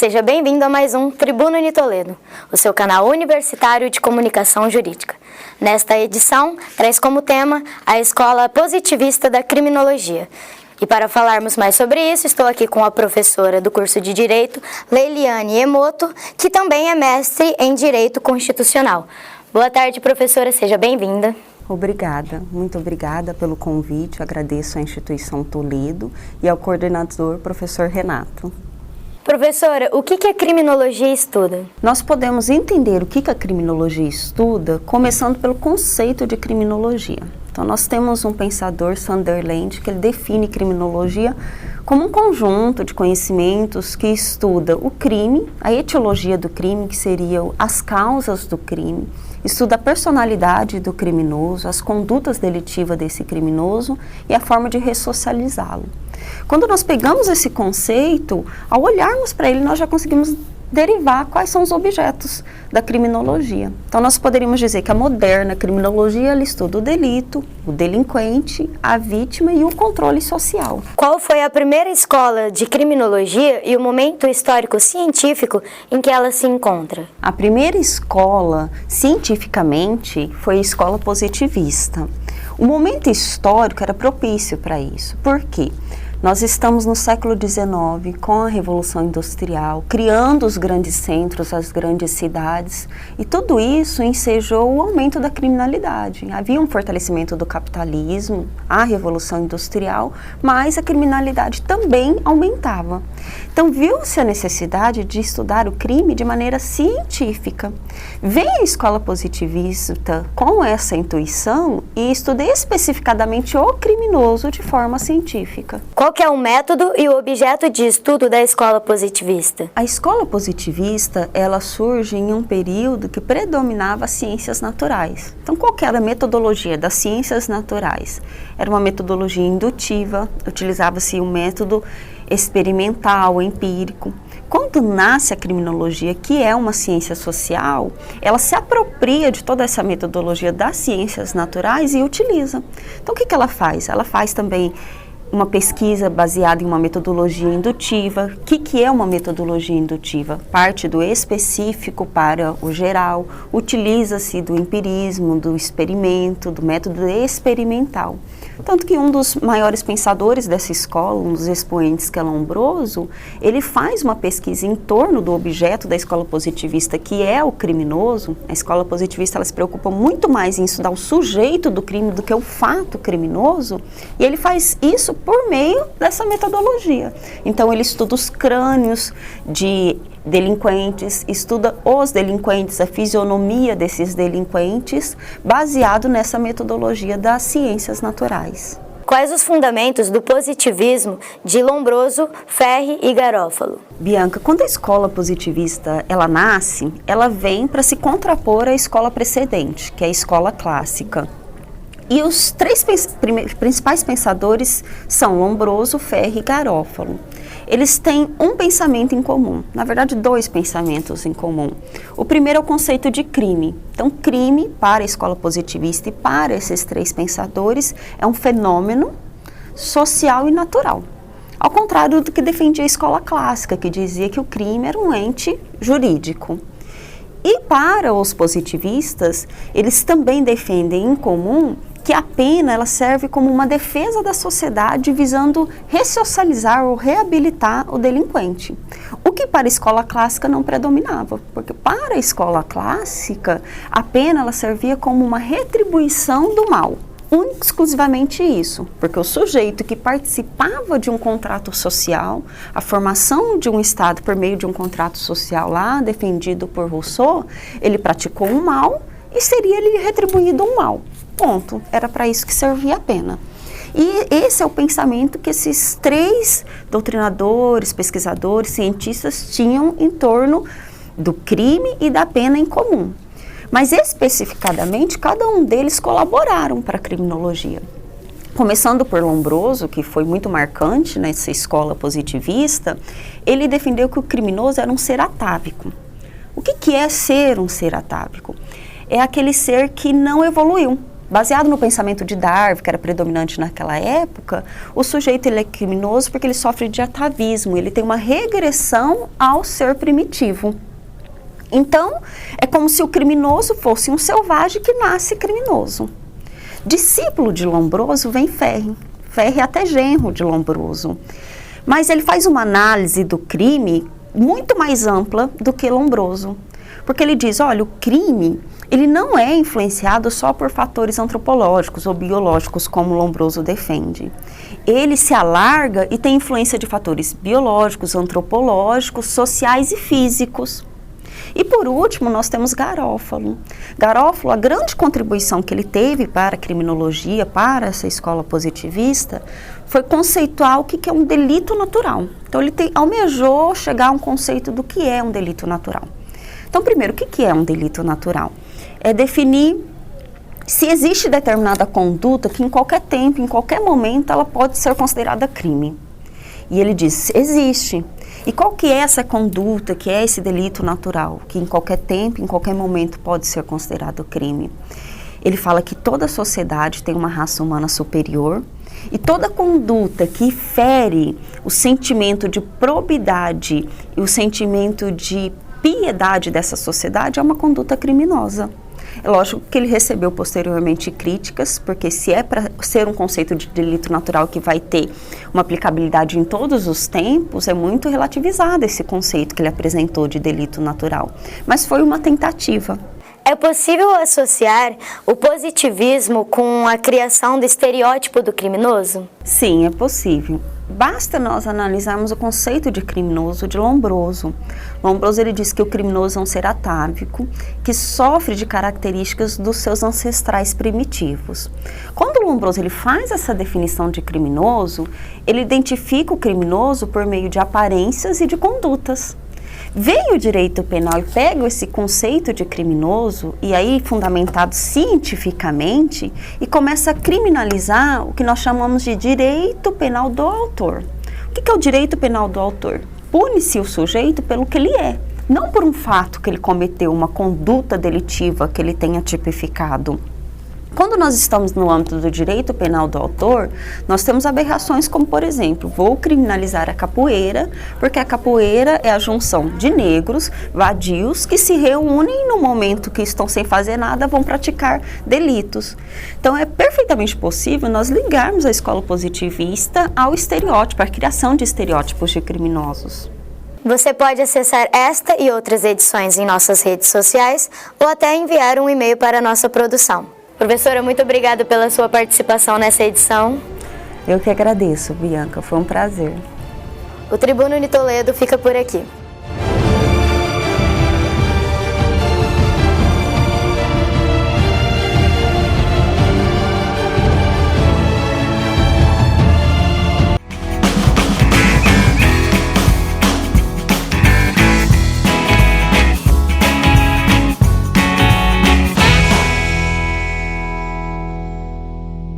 Seja bem-vindo a mais um Tribuna Uni Toledo, o seu canal universitário de comunicação jurídica. Nesta edição, traz como tema a Escola Positivista da Criminologia. E para falarmos mais sobre isso, estou aqui com a professora do curso de Direito, Leiliane Emoto, que também é mestre em Direito Constitucional. Boa tarde, professora, seja bem-vinda. Obrigada, muito obrigada pelo convite, agradeço à instituição Toledo e ao coordenador, professor Renato. Professora, o que a criminologia estuda? Nós podemos entender o que a criminologia estuda começando pelo conceito de criminologia. Então nós temos um pensador, Sunderland, que ele define criminologia como um conjunto de conhecimentos que estuda o crime, a etiologia do crime, que seriam as causas do crime, estuda a personalidade do criminoso, as condutas delitivas desse criminoso e a forma de ressocializá-lo. Quando nós pegamos esse conceito, ao olharmos para ele, nós já conseguimos derivar quais são os objetos da criminologia. Então, nós poderíamos dizer que a moderna criminologia ela estuda o delito, o delinquente, a vítima e o controle social. Qual foi a primeira escola de criminologia e o momento histórico científico em que ela se encontra? A primeira escola, cientificamente, foi a escola positivista. O momento histórico era propício para isso. Por quê? Nós estamos no século XIX, com a Revolução Industrial, criando os grandes centros, as grandes cidades, e tudo isso ensejou o aumento da criminalidade. Havia um fortalecimento do capitalismo, a Revolução Industrial, mas a criminalidade também aumentava. Então, viu-se a necessidade de estudar o crime de maneira científica. Vem a escola positivista com essa intuição e estuda especificadamente o criminoso de forma científica. Qual que é o método e o objeto de estudo da escola positivista? A escola positivista, ela surge em um período que predominava as ciências naturais. Então, qual que era a metodologia das ciências naturais? Era uma metodologia indutiva, utilizava-se um método experimental, empírico. Quando nasce a criminologia, que é uma ciência social, ela se apropria de toda essa metodologia das ciências naturais e utiliza. Então, o que ela faz? Ela faz também uma pesquisa baseada em uma metodologia indutiva. O que é uma metodologia indutiva? Parte do específico para o geral, utiliza-se do empirismo, do experimento, do método experimental. Tanto que um dos maiores pensadores dessa escola, um dos expoentes, que é Lombroso, ele faz uma pesquisa em torno do objeto da escola positivista, que é o criminoso. A escola positivista ela se preocupa muito mais em estudar o sujeito do crime do que o fato criminoso, e ele faz isso por meio dessa metodologia. Então ele estuda os crânios de delinquentes, estuda os delinquentes, a fisionomia desses delinquentes, baseado nessa metodologia das ciências naturais. Quais os fundamentos do positivismo de Lombroso, Ferri e Garofalo? Bianca, quando a escola positivista ela nasce, ela vem para se contrapor à escola precedente, que é a escola clássica. E os três principais pensadores são Lombroso, Ferri e Garofalo. Eles têm um pensamento em comum, na verdade dois pensamentos em comum. O primeiro é o conceito de crime. Então, crime para a escola positivista e para esses três pensadores é um fenômeno social e natural. Ao contrário do que defendia a escola clássica, que dizia que o crime era um ente jurídico. E para os positivistas, eles também defendem em comum que a pena ela serve como uma defesa da sociedade visando ressocializar ou reabilitar o delinquente. O que para a escola clássica não predominava, porque para a escola clássica a pena ela servia como uma retribuição do mal. Exclusivamente isso, porque o sujeito que participava de um contrato social, a formação de um Estado por meio de um contrato social lá, defendido por Rousseau, ele praticou um mal e seria ele retribuído um mal. Ponto. Era para isso que servia a pena. E esse é o pensamento que esses três doutrinadores, pesquisadores, cientistas tinham em torno do crime e da pena em comum. Mas especificadamente, cada um deles colaboraram para a criminologia. Começando por Lombroso, que foi muito marcante nessa escola positivista, ele defendeu que o criminoso era um ser atávico. O que é ser um ser atávico? É aquele ser que não evoluiu. baseado no pensamento de Darwin, que era predominante naquela época, o sujeito ele é criminoso porque ele sofre de atavismo, ele tem uma regressão ao ser primitivo. Então, é como se o criminoso fosse um selvagem que nasce criminoso. Discípulo de Lombroso vem Ferri. Ferri é até genro de Lombroso. Mas ele faz uma análise do crime muito mais ampla do que Lombroso. Porque ele diz, olha, o crime, ele não é influenciado só por fatores antropológicos ou biológicos, como Lombroso defende. Ele se alarga e tem influência de fatores biológicos, antropológicos, sociais e físicos. E por último, nós temos Garófalo. Garófalo, a grande contribuição que ele teve para a criminologia, para essa escola positivista, foi conceituar o que é um delito natural. Então ele almejou chegar a um conceito do que é um delito natural. Então, primeiro, o que é um delito natural? É definir se existe determinada conduta que em qualquer tempo, em qualquer momento, ela pode ser considerada crime. E ele diz, existe. E qual que é essa conduta, que é esse delito natural, que em qualquer tempo, em qualquer momento pode ser considerado crime? Ele fala que toda sociedade tem uma raça humana superior e toda conduta que fere o sentimento de probidade e o sentimento de piedade dessa sociedade é uma conduta criminosa. É lógico que ele recebeu posteriormente críticas, porque se é para ser um conceito de delito natural que vai ter uma aplicabilidade em todos os tempos, é muito relativizado esse conceito que ele apresentou de delito natural. Mas foi uma tentativa. É possível associar o positivismo com a criação do estereótipo do criminoso? Sim, é possível. Basta nós analisarmos o conceito de criminoso de Lombroso. Lombroso ele diz que o criminoso é um ser atávico, que sofre de características dos seus ancestrais primitivos. Quando Lombroso ele faz essa definição de criminoso, ele identifica o criminoso por meio de aparências e de condutas. Vem o direito penal e pega esse conceito de criminoso, e aí fundamentado cientificamente, e começa a criminalizar o que nós chamamos de direito penal do autor. O que é o direito penal do autor? Pune-se o sujeito pelo que ele é, não por um fato que ele cometeu, uma conduta delitiva que ele tenha tipificado. Quando nós estamos no âmbito do direito penal do autor, nós temos aberrações como, por exemplo, vou criminalizar a capoeira, porque a capoeira é a junção de negros, vadios, que se reúnem no momento que estão sem fazer nada, vão praticar delitos. Então é perfeitamente possível nós ligarmos a escola positivista ao estereótipo, à criação de estereótipos de criminosos. Você pode acessar esta e outras edições em nossas redes sociais ou até enviar um e-mail para a nossa produção. Professora, muito obrigada pela sua participação nessa edição. Eu que agradeço, Bianca, foi um prazer. O Tribuno de Toledo fica por aqui.